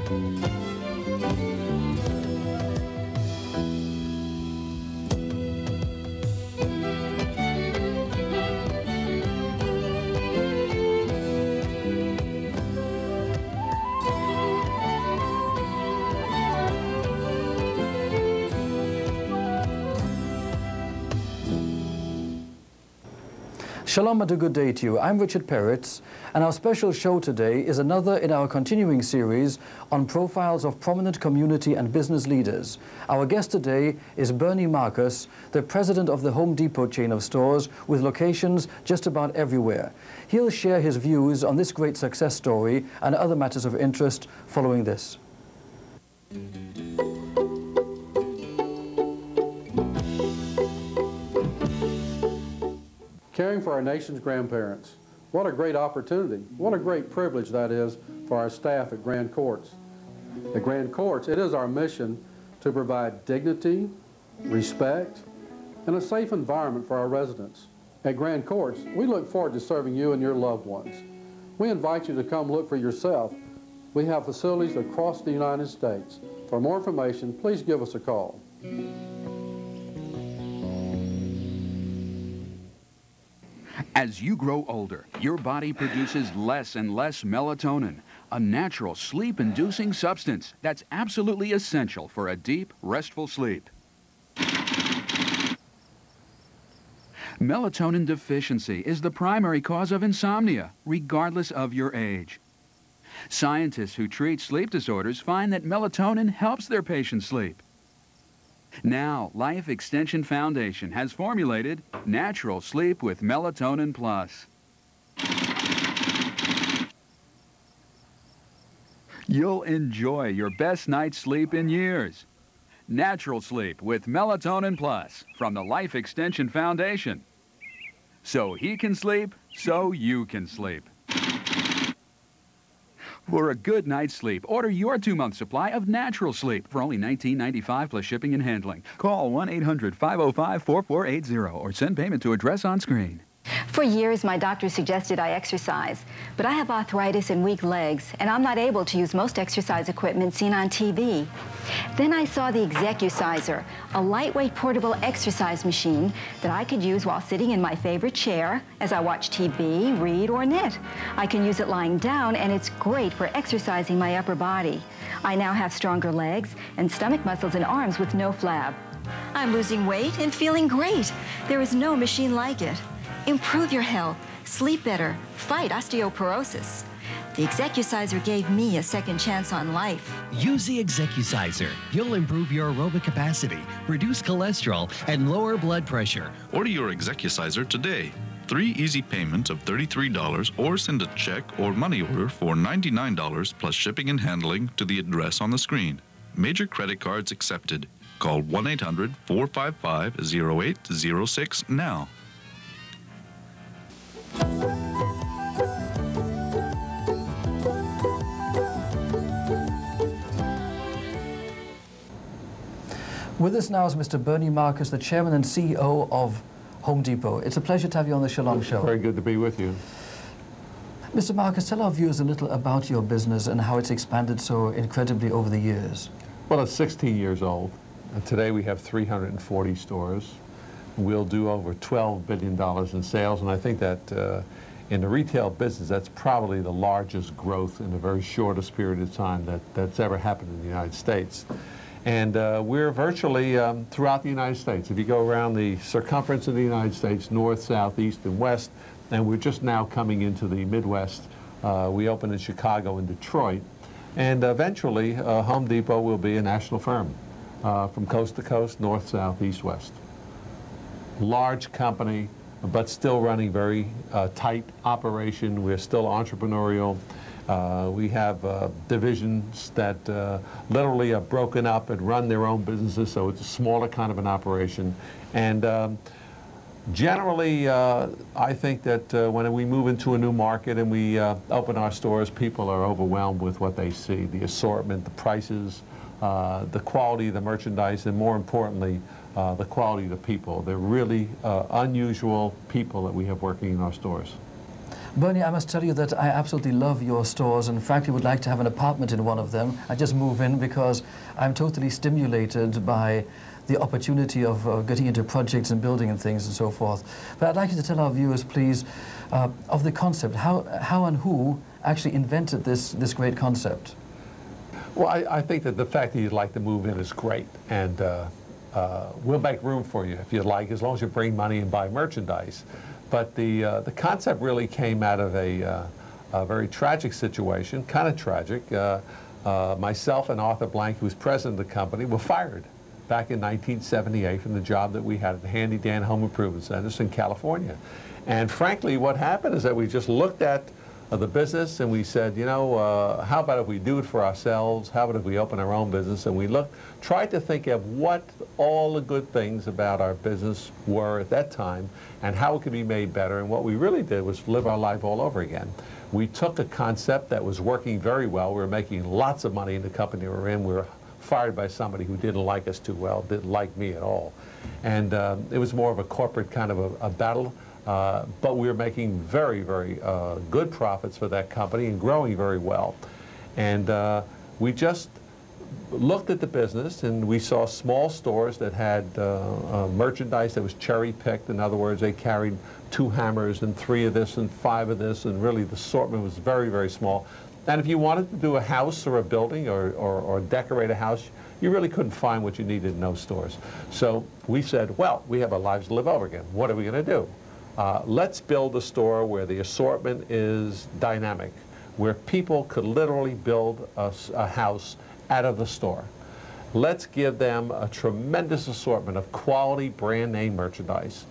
Shalom and a good day to you. I'm Richard Peretz, and our special show today is another in our continuing series on profiles of prominent community and business leaders. Our guest today is Bernie Marcus, the president of the Home Depot chain of stores with locations just about everywhere. He'll share his views on this great success story and other matters of interest following this. Caring for our nation's grandparents. What a great opportunity. What a great privilege that is for our staff at Grand Courts. At Grand Courts, it is our mission to provide dignity, respect, and a safe environment for our residents. At Grand Courts, we look forward to serving you and your loved ones. We invite you to come look for yourself. We have facilities across the United States. For more information, please give us a call. As you grow older, your body produces less and less melatonin, a natural sleep-inducing substance that's absolutely essential for a deep, restful sleep. Melatonin deficiency is the primary cause of insomnia, regardless of your age. Scientists who treat sleep disorders find that melatonin helps their patients sleep. Now, Life Extension Foundation has formulated Natural Sleep with Melatonin Plus. You'll enjoy your best night's sleep in years. Natural Sleep with Melatonin Plus from the Life Extension Foundation. So he can sleep, so you can sleep. For a good night's sleep, order your 2-month supply of Natural Sleep for only $19.95 plus shipping and handling. Call 1-800-505-4480 or send payment to address on screen. For years, my doctor suggested I exercise, but I have arthritis and weak legs, and I'm not able to use most exercise equipment seen on TV. Then I saw the Execuciser, a lightweight portable exercise machine that I could use while sitting in my favorite chair as I watch TV, read, or knit. I can use it lying down, and it's great for exercising my upper body. I now have stronger legs and stomach muscles and arms with no flab. I'm losing weight and feeling great. There is no machine like it. Improve your health, sleep better, fight osteoporosis. The Execuciser gave me a second chance on life. Use the Execuciser. You'll improve your aerobic capacity, reduce cholesterol, and lower blood pressure. Order your Execuciser today. 3 easy payments of $33 or send a check or money order for $99 plus shipping and handling to the address on the screen. Major credit cards accepted. Call 1-800-455-0806 now. With us now is Mr. Bernie Marcus, the chairman and CEO of Home Depot. It's a pleasure to have you on the Shalom Show. Very good to be with you. Mr. Marcus, tell our viewers a little about your business and how it's expanded so incredibly over the years. Well, it's 16 years old, and today we have 340 stores. We'll do over $12 billion in sales, and I think that in the retail business, that's probably the largest growth in the very shortest period of time that's ever happened in the United States. And we're virtually throughout the United States. If you go around the circumference of the United States, north, south, east, and west, and we're just now coming into the Midwest. We open in Chicago and Detroit. And eventually, Home Depot will be a national firm from coast to coast, north, south, east, west. Large company, but still running very tight operation. We're still entrepreneurial. We have divisions that literally are broken up and run their own businesses, so it's a smaller kind of an operation. And generally, I think that when we move into a new market and we open our stores, people are overwhelmed with what they see, the assortment, the prices, the quality of the merchandise, and more importantly, the quality of the people. They're really unusual people that we have working in our stores. Bernie, I must tell you that I absolutely love your stores and frankly would like to have an apartment in one of them. I just move in because I'm totally stimulated by the opportunity of getting into projects and building and things and so forth. But I'd like you to tell our viewers, please, of the concept, how and who actually invented this great concept. Well, I think that the fact that you'd like to move in is great, and we'll make room for you if you'd like, as long as you bring money and buy merchandise. But the concept really came out of a very tragic situation, kind of tragic. Myself and Arthur Blank, who was president of the company, were fired back in 1978 from the job that we had at the Handy Dan Home Improvement Centers in California. And frankly, what happened is that we just looked at the business and we said, you know, how about if we do it for ourselves? How about if we open our own business? And we tried to think of what all the good things about our business were at that time and how it could be made better. And what we really did was live our life all over again. We took a concept that was working very well. We were making lots of money in the company we were in. We were fired by somebody who didn't like us too well, didn't like me at all. And it was more of a corporate kind of a battle. But we were making very, very good profits for that company and growing very well. And we just looked at the business and we saw small stores that had merchandise that was cherry-picked. In other words, they carried 2 hammers and 3 of this and 5 of this, and really the assortment was very, very small. And if you wanted to do a house or a building or decorate a house, you really couldn't find what you needed in those stores. So we said, well, we have our lives to live over again. What are we going to do? Let's build a store where the assortment is dynamic, where people could literally build a house out of the store. Let's give them a tremendous assortment of quality brand name merchandise.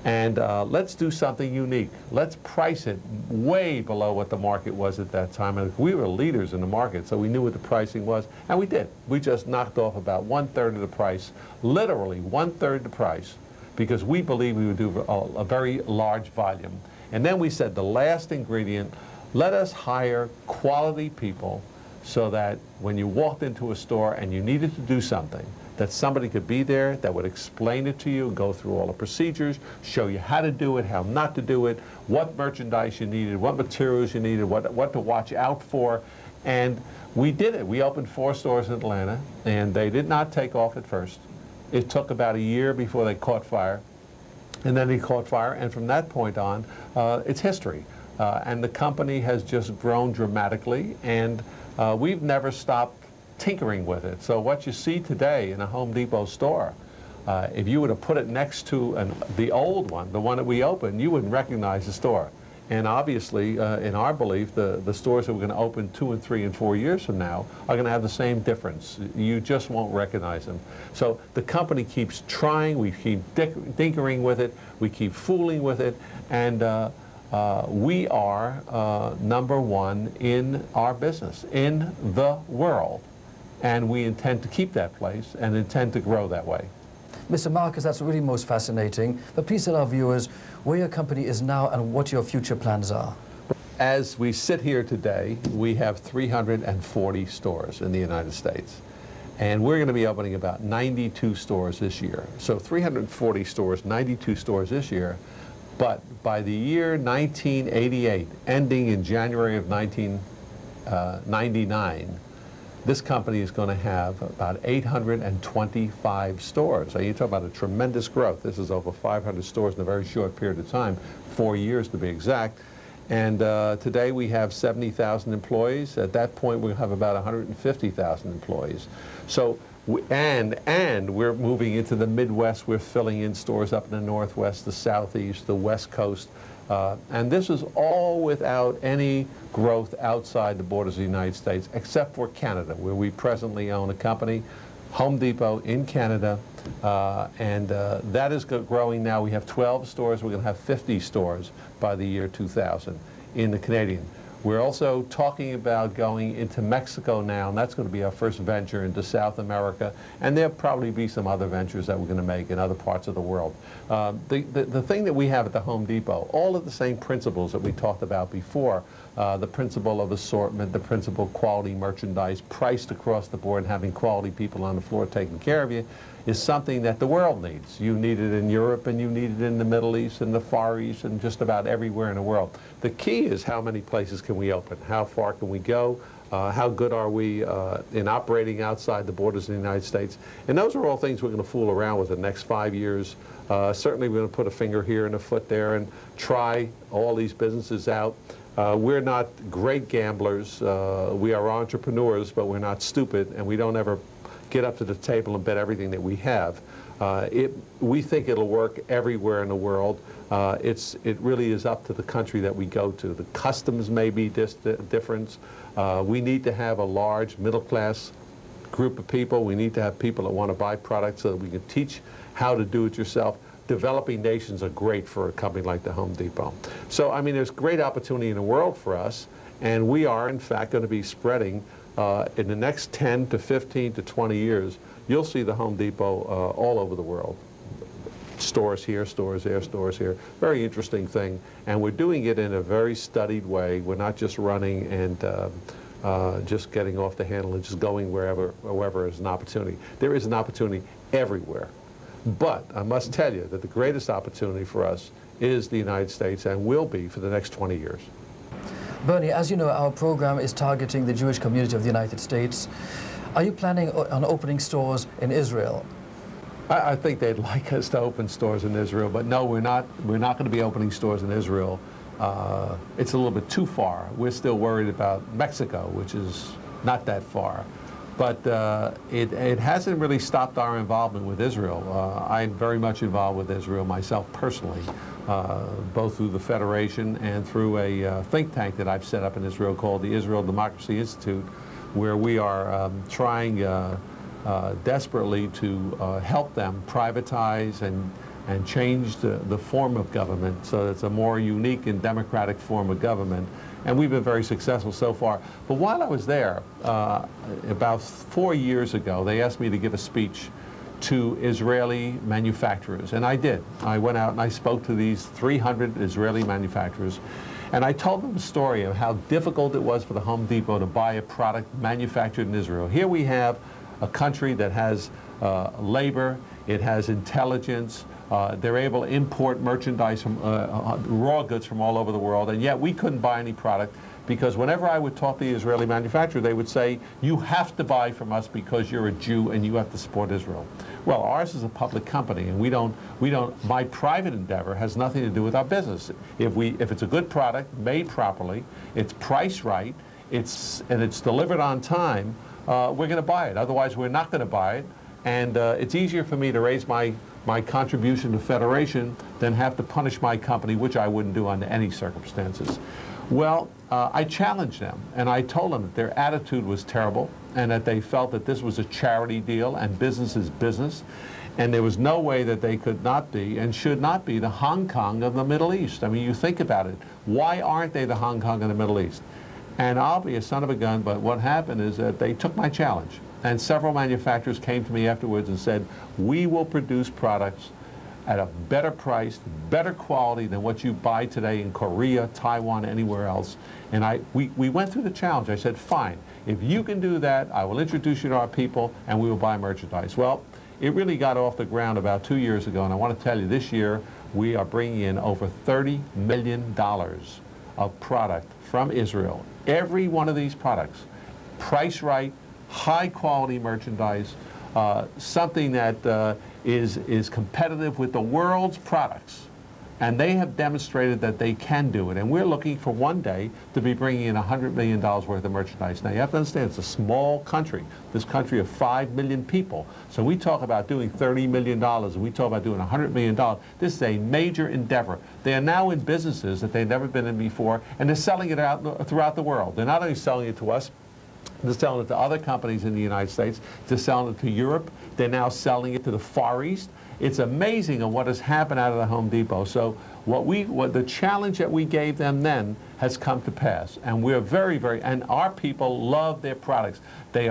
And let's do something unique. Let's price it way below what the market was at that time. And we were leaders in the market, so we knew what the pricing was. And we did. We just knocked off about 1/3 of the price, literally 1/3 the price, because we believed we would do a very large volume. And then we said the last ingredient, let us hire quality people so that when you walked into a store and you needed to do something, that somebody could be there that would explain it to you, go through all the procedures, show you how to do it, how not to do it, what merchandise you needed, what materials you needed, what to watch out for. And we did it. We opened 4 stores in Atlanta, and they did not take off at first. It took about a year before they caught fire, and then they caught fire, and from that point on, it's history. And the company has just grown dramatically, and we've never stopped tinkering with it. So what you see today in a Home Depot store, if you were to put it next to the old one, the one that we opened, you wouldn't recognize the store. And obviously, in our belief, the stores that we're going to open 2 and 3 and 4 years from now are going to have the same difference. You just won't recognize them. So the company keeps trying, we keep tinkering with it, we keep fooling with it, and we are #1 in our business, in the world. And we intend to keep that place and intend to grow that way. Mr. Marcus, that's really most fascinating. But please tell our viewers where your company is now and what your future plans are. As we sit here today, we have 340 stores in the United States. And we're going to be opening about 92 stores this year. So 340 stores, 92 stores this year. But by the year 1988, ending in January of 1999, this company is going to have about 825 stores. So you talk about a tremendous growth. This is over 500 stores in a very short period of time, 4 years to be exact. And today we have 70,000 employees. At that point, we'll have about 150,000 employees. So, and we're moving into the Midwest. We're filling in stores up in the Northwest, the Southeast, the West Coast. And this is all without any growth outside the borders of the United States, except for Canada, where we presently own a company, Home Depot in Canada, and that is growing now. We have 12 stores. We're going to have 50 stores by the year 2000 in the Canadian. We're also talking about going into Mexico now, and that's going to be our first venture into South America, and there'll probably be some other ventures that we're going to make in other parts of the world. The thing that we have at the Home Depot, all of the same principles that we talked about before, the principle of assortment, the principle of quality merchandise, priced across the board, and having quality people on the floor taking care of you, is something that the world needs. You need it in Europe, and you need it in the Middle East and the Far East and just about everywhere in the world. The key is how many places can we open? How far can we go? How good are we in operating outside the borders of the United States? And those are all things we're going to fool around with the next 5 years. Certainly we're going to put a finger here and a foot there and try all these businesses out. We're not great gamblers. We are entrepreneurs, but we're not stupid, and we don't ever get up to the table and bet everything that we have. We think it'll work everywhere in the world. It really is up to the country that we go to. The customs may be different. We need to have a large middle-class group of people. We need to have people that want to buy products so that we can teach how to do it yourself. Developing nations are great for a company like the Home Depot. So, I mean, there's great opportunity in the world for us, and we are, in fact, going to be spreading in the next 10 to 15 to 20 years. You'll see the Home Depot all over the world. Stores here, stores there, stores here. Very interesting thing. And we're doing it in a very studied way. We're not just running and just getting off the handle and just going wherever is an opportunity. There is an opportunity everywhere. But I must tell you that the greatest opportunity for us is the United States, and will be for the next 20 years. Bernie, as you know, our program is targeting the Jewish community of the United States. Are you planning on opening stores in Israel? I think they'd like us to open stores in Israel, but no, we're not going to be opening stores in Israel. It's a little bit too far. We're still worried about Mexico, which is not that far. But it hasn't really stopped our involvement with Israel. I'm very much involved with Israel myself personally, both through the Federation and through a think tank that I've set up in Israel called the Israel Democracy Institute, where we are trying desperately to help them privatize and change the form of government so it's a more unique and democratic form of government. And we've been very successful so far. But while I was there, about 4 years ago, they asked me to give a speech to Israeli manufacturers, and I did. I went out and I spoke to these 300 Israeli manufacturers, and I told them the story of how difficult it was for the Home Depot to buy a product manufactured in Israel. Here we have a country that has labor, it has intelligence, they're able to import merchandise from raw goods from all over the world, and yet we couldn't buy any product because whenever I would talk to the Israeli manufacturer, they would say, you have to buy from us because you're a Jew and you have to support Israel. Well, ours is a public company, and my private endeavor has nothing to do with our business. If it's a good product, made properly, it's priced right, and it's delivered on time, we're going to buy it. Otherwise, we're not going to buy it. And it's easier for me to raise my contribution to Federation than have to punish my company, which I wouldn't do under any circumstances. Well, I challenged them, and I told them that their attitude was terrible and that they felt that this was a charity deal and business is business, and there was no way that they could not be and should not be the Hong Kong of the Middle East. I mean, you think about it. Why aren't they the Hong Kong of the Middle East? And I'll be a son of a gun, but what happened is that they took my challenge. And several manufacturers came to me afterwards and said, we will produce products at a better price, better quality than what you buy today in Korea, Taiwan, anywhere else. And we went through the challenge. I said, fine, if you can do that, I will introduce you to our people and we will buy merchandise. Well, it really got off the ground about 2 years ago, and I want to tell you, this year we are bringing in over $30 million of product from Israel. Every one of these products, price right, high quality merchandise, something that is competitive with the world's products. And they have demonstrated that they can do it. And we're looking for one day to be bringing in $100 million worth of merchandise. Now, you have to understand, it's a small country, this country of 5 million people. So we talk about doing $30 million, and we talk about doing $100 million. This is a major endeavor. They are now in businesses that they've never been in before, and they're selling it out throughout the world. They're not only selling it to us, they're selling it to other companies in the United States. They're selling it to Europe. They're now selling it to the Far East. It's amazing of what has happened out of the Home Depot. So what the challenge that we gave them then has come to pass. And we're very, and our people love their products. They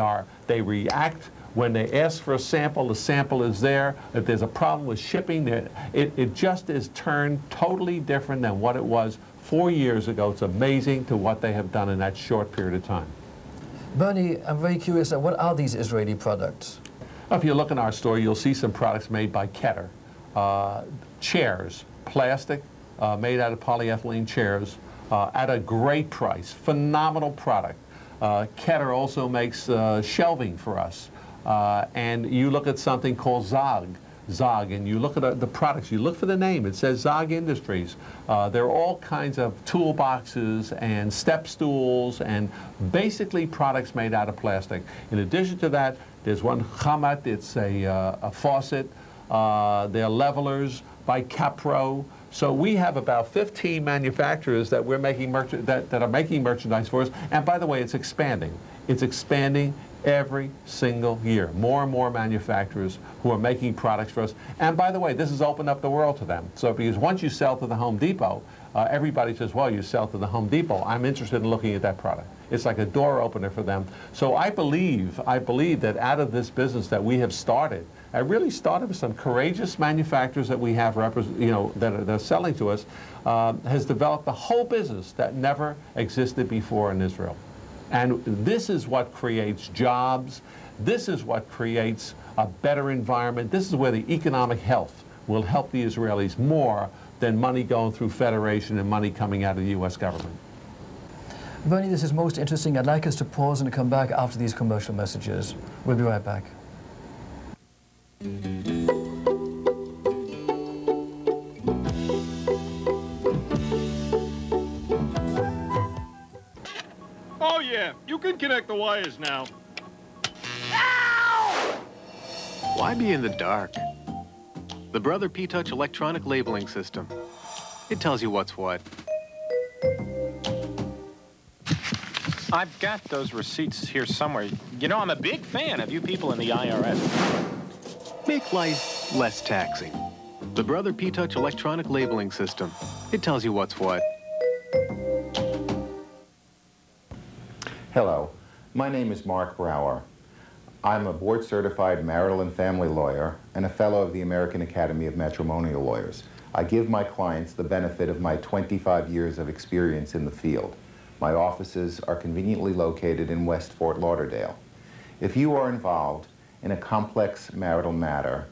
react when they ask for a sample, the sample is there. If there's a problem with shipping, it just is turned totally different than what it was 4 years ago. It's amazing to what they have done in that short period of time. Bernie, I'm very curious, what are these Israeli products? If you look in our store, you'll see some products made by Ketter. Chairs, plastic, made out of polyethylene chairs at a great price. Phenomenal product. Ketter also makes shelving for us. And you look at something called Zog, and you look at the products, you look for the name, it says Zog Industries. There are all kinds of toolboxes and step stools and basically products made out of plastic. In addition to that, there's one Chamat, it's a faucet. They're levelers by Capro. So we have about 15 manufacturers that we're making that are making merchandise for us. And by the way, it's expanding. It's expanding every single year. More and more manufacturers who are making products for us. And by the way, this has opened up the world to them. So because once you sell to the Home Depot, everybody says, well, you sell to the Home Depot. I'm interested in looking at that product. It's like a door opener for them. So I believe that out of this business that we have started, I really started with some courageous manufacturers that we have, that are selling to us, has developed a whole business that never existed before in Israel. And this is what creates jobs. This is what creates a better environment. This is where the economic health will help the Israelis more than money going through Federation and money coming out of the U.S. government. Bernie, this is most interesting. I'd like us to pause and come back after these commercial messages. We'll be right back. Oh yeah, you can connect the wires now. Ow! Why be in the dark? The Brother P-Touch electronic labeling system. It tells you what's what. I've got those receipts here somewhere. You know, I'm a big fan of you people in the IRS. Make life less taxing. The Brother P-Touch electronic labeling system. It tells you what's what. Hello, my name is Mark Brower. I'm a board-certified marital and family lawyer and a fellow of the American Academy of Matrimonial Lawyers. I give my clients the benefit of my 25 years of experience in the field. My offices are conveniently located in West Fort Lauderdale. If you are involved in a complex marital matter,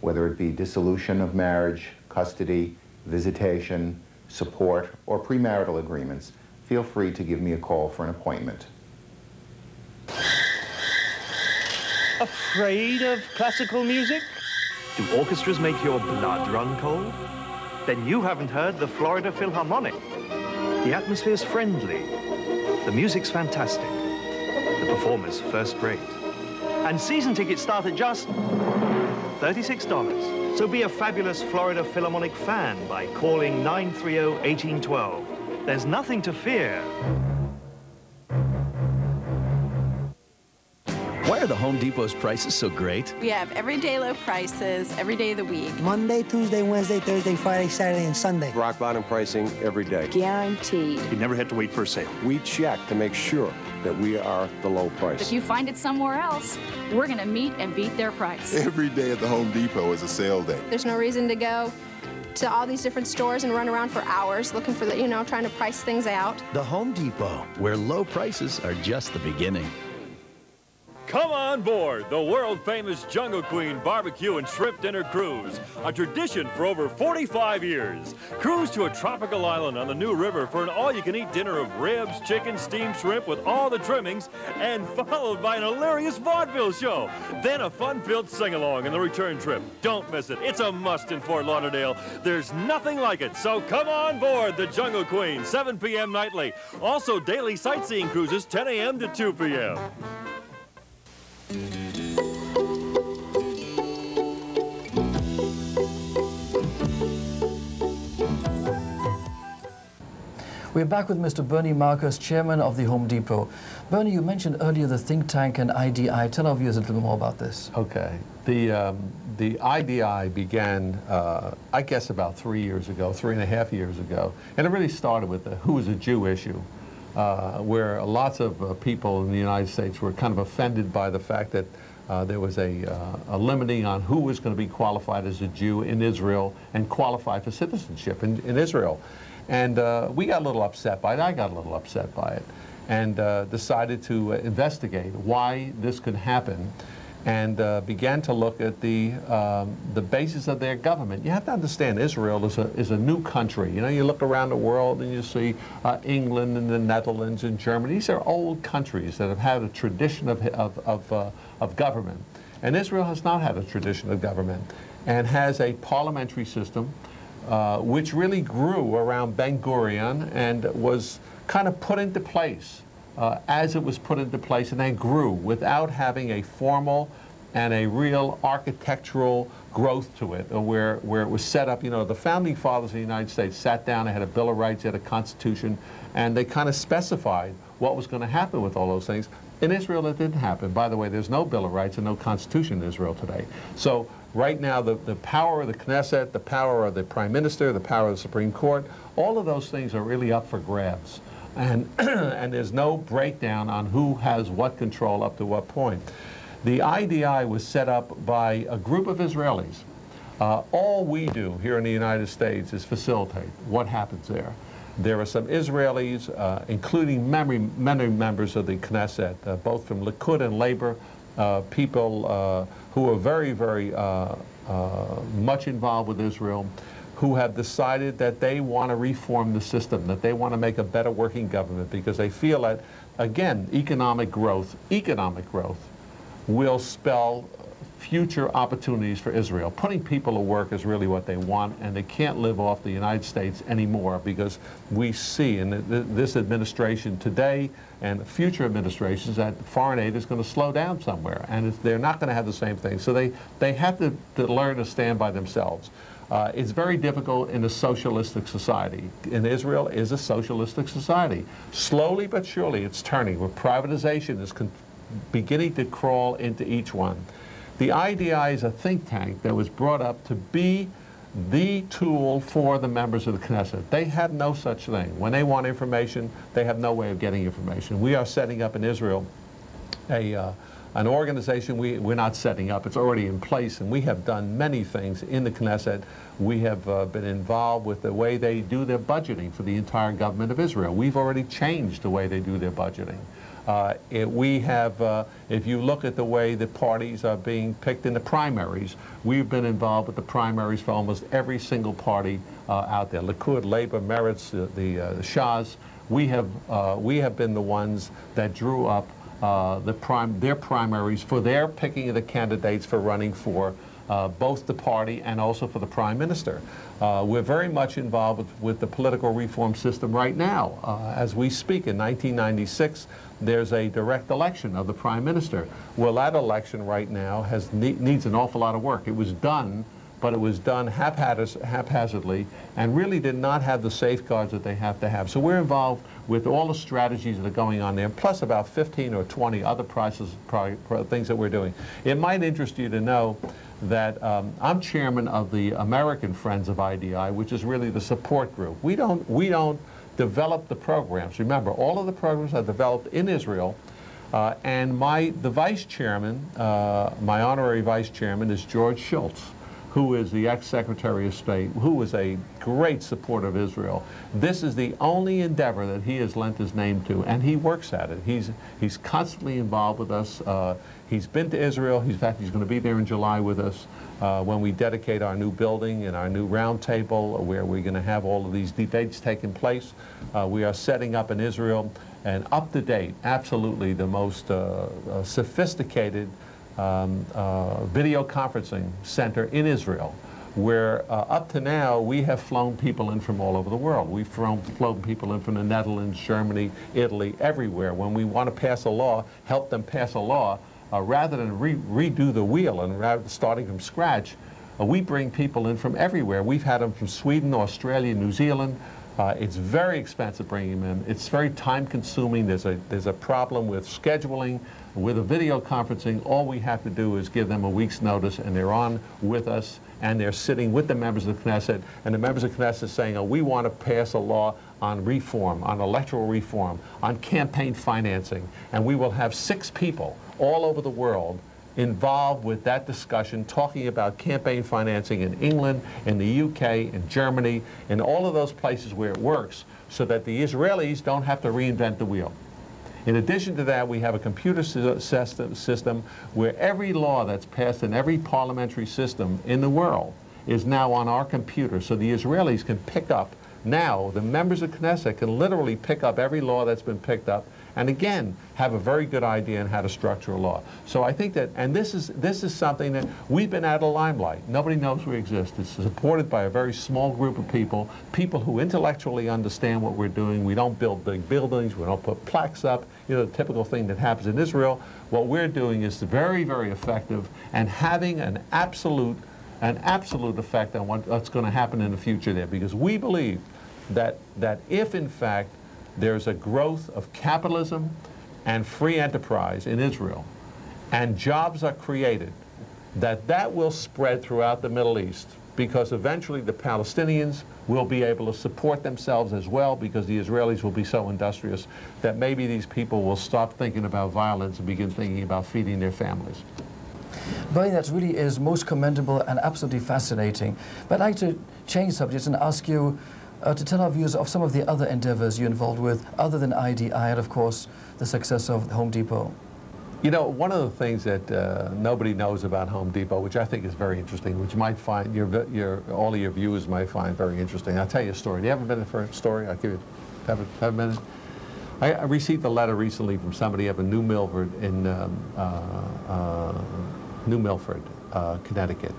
whether it be dissolution of marriage, custody, visitation, support, or premarital agreements, feel free to give me a call for an appointment. Afraid of classical music? Do orchestras make your blood run cold? Then you haven't heard the Florida Philharmonic. The atmosphere's friendly. The music's fantastic. The performers first rate. And season tickets start at just $36. So be a fabulous Florida Philharmonic fan by calling 930-1812. There's nothing to fear. Why are the Home Depot's prices so great? We have everyday low prices every day of the week. Monday, Tuesday, Wednesday, Thursday, Friday, Saturday, and Sunday. Rock bottom pricing every day. Guaranteed. You never have to wait for a sale. We check to make sure that we are the low price. If you find it somewhere else, we're going to meet and beat their price. Every day at the Home Depot is a sale day. There's no reason to go to all these different stores and run around for hours looking for trying to price things out. The Home Depot, where low prices are just the beginning. Come on board the world-famous Jungle Queen Barbecue and Shrimp Dinner Cruise, a tradition for over 45 years. Cruise to a tropical island on the New River for an all-you-can-eat dinner of ribs, chicken, steamed shrimp with all the trimmings, and followed by an hilarious vaudeville show. Then a fun-filled sing-along in the return trip. Don't miss it. It's a must in Fort Lauderdale. There's nothing like it, so come on board the Jungle Queen, 7 p.m. nightly. Also, daily sightseeing cruises, 10 a.m. to 2 p.m. We're back with Mr. Bernie Marcus, Chairman of the Home Depot. Bernie, you mentioned earlier the think tank and IDI. Tell our viewers a little more about this. Okay. The IDI began, I guess, about 3 years ago, 3.5 years ago. And it really started with the who is a Jew issue, where lots of people in the United States were kind of offended by the fact that there was a limiting on who was going to be qualified as a Jew in Israel and qualified for citizenship in Israel. And we got a little upset by it. I got a little upset by it and decided to investigate why this could happen. and began to look at the basis of their government. You have to understand, Israel is a new country. You know, you look around the world and you see England and the Netherlands and Germany. These are old countries that have had a tradition of government. And Israel has not had a tradition of government and has a parliamentary system which really grew around Ben-Gurion and was kind of put into place as it was put into place, and then grew without having a formal and a real architectural growth to it, where it was set up. You know, the founding fathers of the United States sat down, they had a Bill of Rights, they had a Constitution, and they kind of specified what was going to happen with all those things. In Israel, it didn't happen. By the way, there's no Bill of Rights and no Constitution in Israel today. So right now, the power of the Knesset, the power of the Prime Minister, the power of the Supreme Court, all of those things are really up for grabs. And, and there's no breakdown on who has what control up to what point. The IDI was set up by a group of Israelis. All we do here in the United States is facilitate what happens there. There are some Israelis, including many members of the Knesset, both from Likud and Labor, people who are very, very much involved with Israel, who have decided that they want to reform the system, that they want to make a better working government, because they feel that, again, economic growth will spell future opportunities for Israel. Putting people to work is really what they want, and they can't live off the United States anymore, because we see in this administration today and future administrations that foreign aid is going to slow down somewhere, and they're not going to have the same thing. So they have to learn to stand by themselves. It's very difficult in a socialistic society. And Israel is a socialistic society. Slowly but surely it's turning, where privatization is beginning to crawl into each one. The IDI is a think tank that was brought up to be the tool for the members of the Knesset. They have no such thing. When they want information, they have no way of getting information. We are setting up in Israel an organization we're not setting up. It's already in place, and we have done many things in the Knesset. We have been involved with the way they do their budgeting for the entire government of Israel. We've already changed the way they do their budgeting. We have, if you look at the way the parties are being picked in the primaries, we've been involved with the primaries for almost every single party out there. Likud, Labor, Meretz, the Shas. We have been the ones that drew up their primaries for their picking of the candidates for running for both the party and also for the Prime Minister. We're very much involved with the political reform system right now. As we speak, in 1996, there's a direct election of the Prime Minister. Well, that election right now needs an awful lot of work. It was done, but it was done haphazardly and really did not have the safeguards that they have to have. So we're involved with all the strategies that are going on there, plus about 15 or 20 other things that we're doing. It might interest you to know that I'm chairman of the American Friends of IDI, which is really the support group. We don't develop the programs. Remember, all of the programs are developed in Israel, and the vice chairman, my honorary vice chairman, is George Shultz, who is the ex-Secretary of State, who is a great supporter of Israel. This is the only endeavor that he has lent his name to, and he works at it. He's constantly involved with us. He's been to Israel. In fact, he's going to be there in July with us when we dedicate our new building and our new round table, where we're going to have all of these debates taking place. We are setting up in Israel an up-to-date, absolutely the most sophisticated video conferencing center in Israel, where up to now we have flown people in from all over the world. We've flown people in from the Netherlands, Germany, Italy, everywhere. When we want to pass a law, help them pass a law, rather than redo the wheel and rather than starting from scratch, we bring people in from everywhere. We've had them from Sweden, Australia, New Zealand. It's very expensive bringing them in. It's very time-consuming. There's a problem with scheduling. With a video conferencing, all we have to do is give them a week's notice, and they're on with us, and they're sitting with the members of the Knesset, and the members of the Knesset saying, oh, we want to pass a law on reform, on electoral reform, on campaign financing, and we will have 6 people all over the world involved with that discussion, talking about campaign financing in England, in the UK, in Germany, in all of those places where it works, so that the Israelis don't have to reinvent the wheel. In addition to that, we have a computer system where every law that's passed in every parliamentary system in the world is now on our computer, so the Israelis can pick up. Now, the members of Knesset can literally pick up every law that's been picked up and again have a very good idea on how to structure a law. So I think that, and this is something that we've been out of the limelight. Nobody knows we exist. It's supported by a very small group of people who intellectually understand what we're doing. We don't build big buildings, we don't put plaques up, you know, the typical thing that happens in Israel. What we're doing is very, very effective and having an absolute effect on what's going to happen in the future there, because we believe that if in fact there's a growth of capitalism and free enterprise in Israel and jobs are created, that will spread throughout the Middle East, because eventually the Palestinians will be able to support themselves as well, because the Israelis will be so industrious that maybe these people will stop thinking about violence and begin thinking about feeding their families. Bernie, that really is most commendable and absolutely fascinating. But I'd like to change subjects and ask you to tell our viewers of some of the other endeavors you're involved with, other than IDI, and of course, the success of Home Depot. You know, one of the things that nobody knows about Home Depot, which I think is very interesting, which you might find all of your viewers might find very interesting. I'll tell you a story. Do you have a minute for a story? I'll give you have a minute. I received a letter recently from somebody up in New Milford in Connecticut.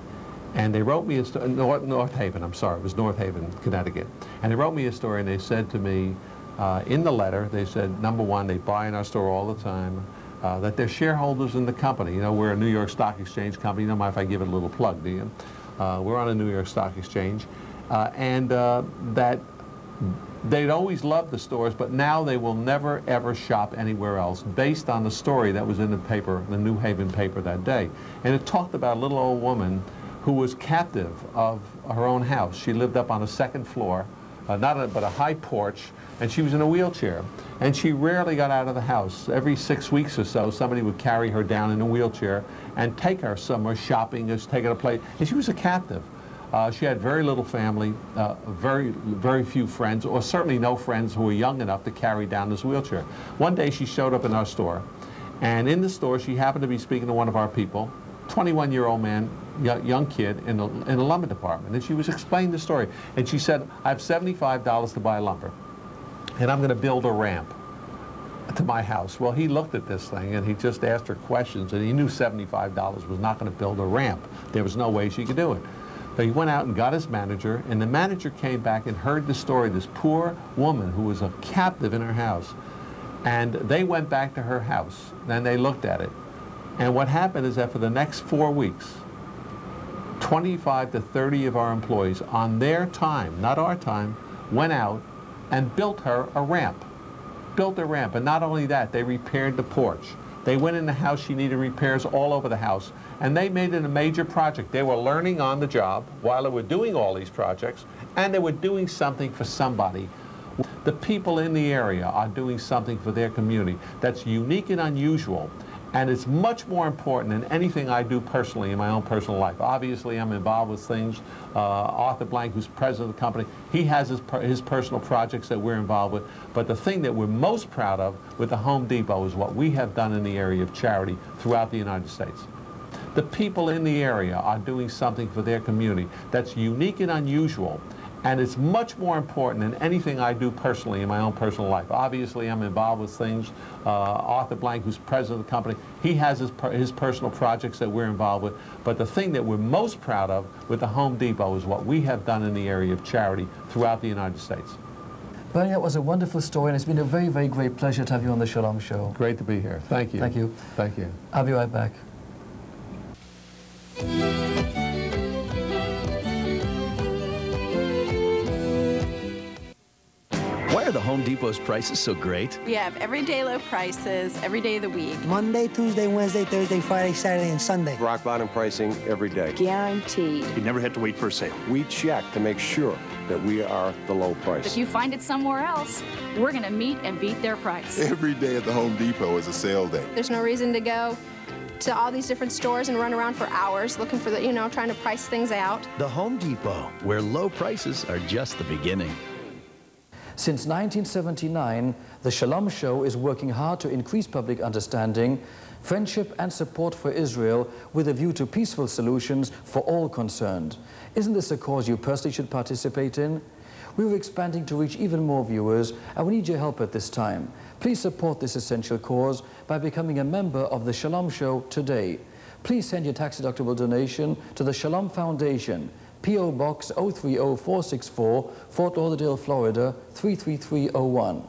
And they wrote me a story, North Haven, I'm sorry, it was North Haven, Connecticut. And they wrote me a story and they said to me, in the letter, they said, number one, they buy in our store all the time, that they're shareholders in the company. You know, we're a New York Stock Exchange company. You don't mind if I give it a little plug, do you? We're on a New York Stock Exchange. That they'd always loved the stores, but now they will never, ever shop anywhere else, based on the story that was in the paper, the New Haven paper that day. And it talked about a little old woman who was captive of her own house. She lived up on a second floor, but a high porch, and she was in a wheelchair. And she rarely got out of the house. Every 6 weeks or so, somebody would carry her down in a wheelchair and take her somewhere shopping, just take her to play. And she was a captive. She had very little family, very few friends, or certainly no friends who were young enough to carry down this wheelchair. One day she showed up in our store, and in the store she happened to be speaking to one of our people, 21-year-old man, young kid in the lumber department, and she was explaining the story. And she said, I have $75 to buy lumber, and I'm going to build a ramp to my house. Well, he looked at this thing and he just asked her questions, and he knew $75 was not going to build a ramp. There was no way she could do it. So he went out and got his manager, and the manager came back and heard the story, this poor woman who was a captive in her house. And they went back to her house, and they looked at it. And what happened is that for the next 4 weeks, 25 to 30 of our employees, on their time, not our time, went out and built her a ramp. Built a ramp, and not only that, they repaired the porch. They went in the house, she needed repairs all over the house, and they made it a major project. They were learning on the job while they were doing all these projects, and they were doing something for somebody. The people in the area are doing something for their community that's unique and unusual, and it's much more important than anything I do personally in my own personal life. Obviously, I'm involved with things. Arthur Blank, who's president of the company, he has his personal projects that we're involved with. But the thing that we're most proud of with the Home Depot is what we have done in the area of charity throughout the United States. The people in the area are doing something for their community that's unique and unusual, and it's much more important than anything I do personally in my own personal life. Obviously, I'm involved with things. Arthur Blank, who's president of the company, he has his personal projects that we're involved with. But the thing that we're most proud of with the Home Depot is what we have done in the area of charity throughout the United States. Bernie, that was a wonderful story, and it's been a very, very great pleasure to have you on the Shalom Show. Great to be here. Thank you. Thank you. Thank you. I'll be right back. Why are the Home Depot's prices so great? We have everyday low prices every day of the week. Monday, Tuesday, Wednesday, Thursday, Friday, Saturday, and Sunday. Rock bottom pricing every day. Guaranteed. You never have to wait for a sale. We check to make sure that we are the low price. If you find it somewhere else, we're going to meet and beat their price. Every day at the Home Depot is a sale day. There's no reason to go to all these different stores and run around for hours looking for the, trying to price things out. The Home Depot, where low prices are just the beginning. Since 1979, the Shalom Show is working hard to increase public understanding, friendship and support for Israel with a view to peaceful solutions for all concerned. Isn't this a cause you personally should participate in? We're expanding to reach even more viewers, and we need your help at this time. Please support this essential cause by becoming a member of the Shalom Show today. Please send your tax-deductible donation to the Shalom Foundation, P.O. Box 030464, Fort Lauderdale, Florida 33301.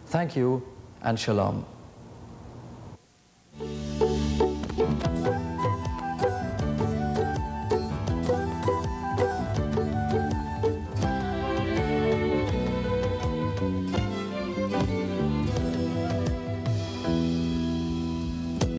Thank you, and Shalom.